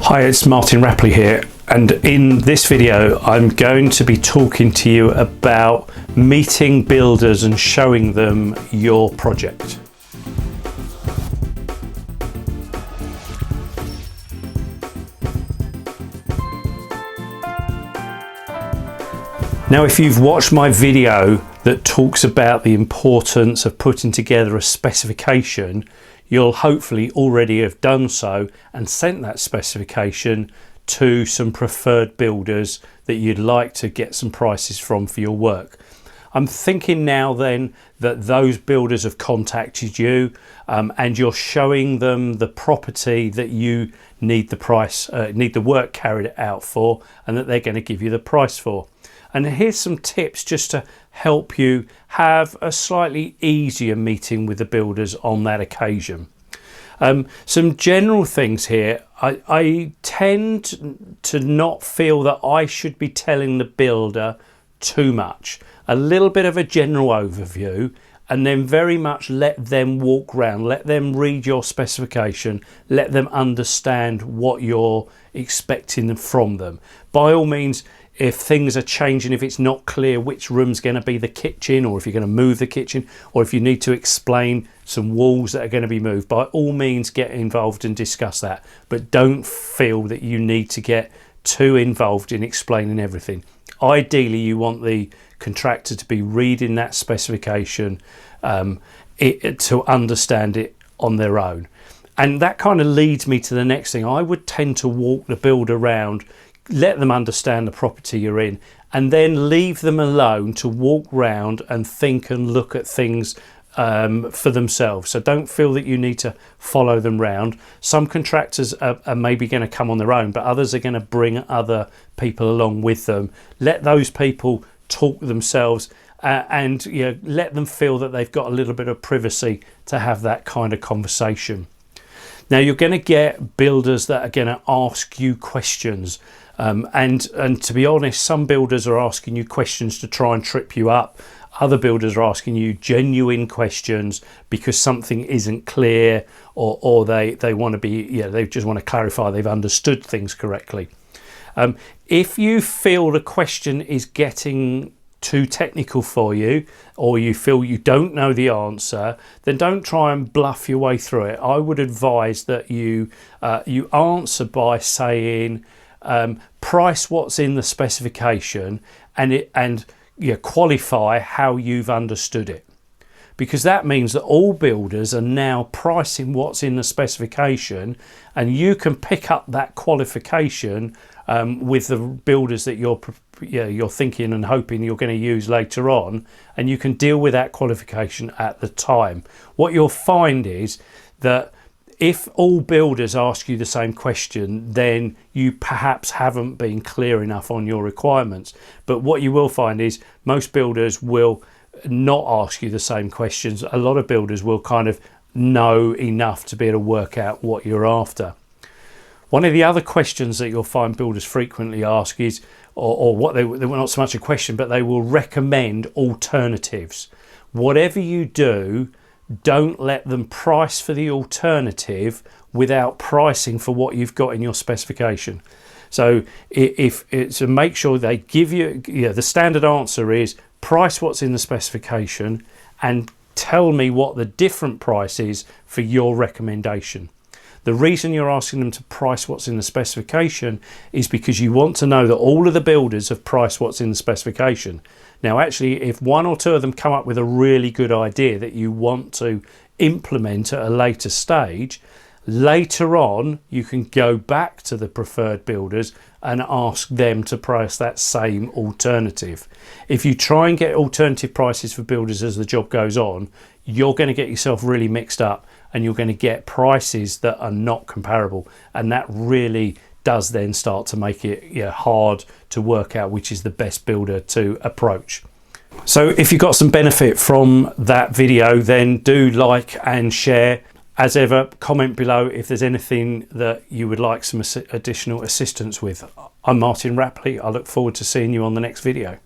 Hi, it's Martin Rapley here, and in this video I'm going to be talking to you about meeting builders and showing them your project. Now, if you've watched my video that talks about the importance of putting together a specification, you'll hopefully already have done so and sent that specification to some preferred builders that you'd like to get some prices from for your work. I'm thinking now then that those builders have contacted you and you're showing them the property that you need the work carried out for, and that they're going to give you the price for. And here's some tips just to help you have a slightly easier meeting with the builders on that occasion. Some general things here. I tend to not feel that I should be telling the builder too much. A little bit of a general overview, and then very much let them walk around, let them read your specification, let them understand what you're expecting from them. By all means, if things are changing, if it's not clear which room's going to be the kitchen, or if you're going to move the kitchen, or if you need to explain some walls that are going to be moved, by all means get involved and discuss that. But don't feel that you need to get too involved in explaining everything. Ideally, you want the contractor to be reading that specification to understand it on their own. And that kind of leads me to the next thing. I would tend to walk the builder around, let them understand the property you're in, and then leave them alone to walk round and think and look at things for themselves. So don't feel that you need to follow them round. Some contractors are maybe going to come on their own, but others are going to bring other people along with them. Let those people talk themselves and let them feel that they've got a little bit of privacy to have that kind of conversation. Now, you're going to get builders that are going to ask you questions. And to be honest, some builders are asking you questions to try and trip you up. Other builders are asking you genuine questions because something isn't clear, or they want to be, they just want to clarify they've understood things correctly. If you feel the question is getting too technical for you, or you feel you don't know the answer, then don't try and bluff your way through it. I would advise that you answer by saying, price what's in the specification, and qualify how you've understood it, because that means that all builders are now pricing what's in the specification, and you can pick up that qualification with the builders that you're thinking and hoping you're going to use later on, and you can deal with that qualification at the time. What you'll find is that if all builders ask you the same question, then you perhaps haven't been clear enough on your requirements. But what you will find is most builders will not ask you the same questions. A lot of builders will kind of know enough to be able to work out what you're after. One of the other questions that you'll find builders frequently ask is, or what they were not so much a question, but they will recommend alternatives. Whatever you do, don't let them price for the alternative without pricing for what you've got in your specification. So to make sure they give you, the standard answer is price what's in the specification and tell me what the different price is for your recommendation. The reason you're asking them to price what's in the specification is because you want to know that all of the builders have priced what's in the specification. Now, actually, if one or two of them come up with a really good idea that you want to implement at a later stage, later on you can go back to the preferred builders and ask them to price that same alternative. If you try and get alternative prices for builders as the job goes on, you're going to get yourself really mixed up, and you're going to get prices that are not comparable, and that really does then start to make it hard to work out which is the best builder to approach. So if you got some benefit from that video, then do like and share. As ever, comment below if there's anything that you would like some additional assistance with. I'm Martin Rapley. I look forward to seeing you on the next video.